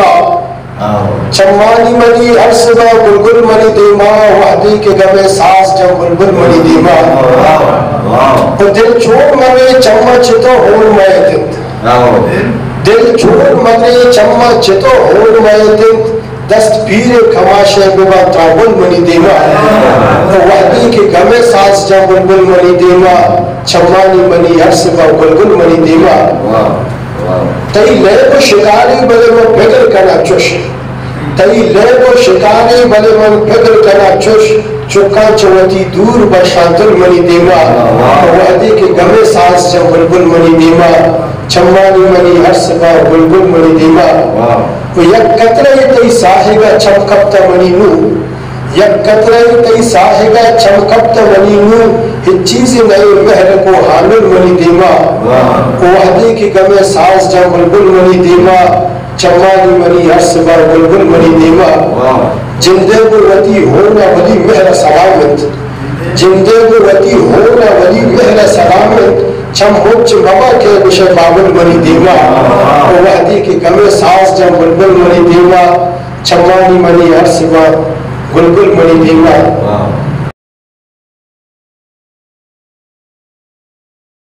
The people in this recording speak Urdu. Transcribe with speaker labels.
Speaker 1: دیما چمانی منی عرصبہ گلگل منی دیما وحدی کے گمے ساز جب بلبل منی دیما دل چھوڑ منے چمچ تو ہون میں دند دل چھوڑ منے چمچ تو ہون میں دند دست پیر کماشے ببا تاول منی دیما وحدی کے گمے ساز جب بلبل منی دیما چمانی منی عرصبہ گلگل منی دیما تئی لیب شکاری بلے من پھگر کنا چوش تئی لیب شکاری بلے من پھگر کنا چوش چکا چوتی دور بشانتل منی دیما وحدی کے گمے ساز جب بلبل منی دیما چمانی منی عرصبہ بلبل منی دیما یک قطرے تی ساہگا چمکبتا منی نو یک قطرے تی ساہگا چمکبتا منی نو ہی چیزی نئے مہر کو حامل منی دیما وحدی کی گمے ساز جب بلبل منی دیما چمانی منی عرصبہ بلبل منی دیما جندے کو وطی ہونا ولی مہر سلامت جندے کو وطی ہونا ولی مہر سلامت چم ہوچ مبا کے بشے بابل منی دیما وحدی کی گمے ساز جب بلبل منی دیما چمانی منی عرصبہ بلبل منی دیما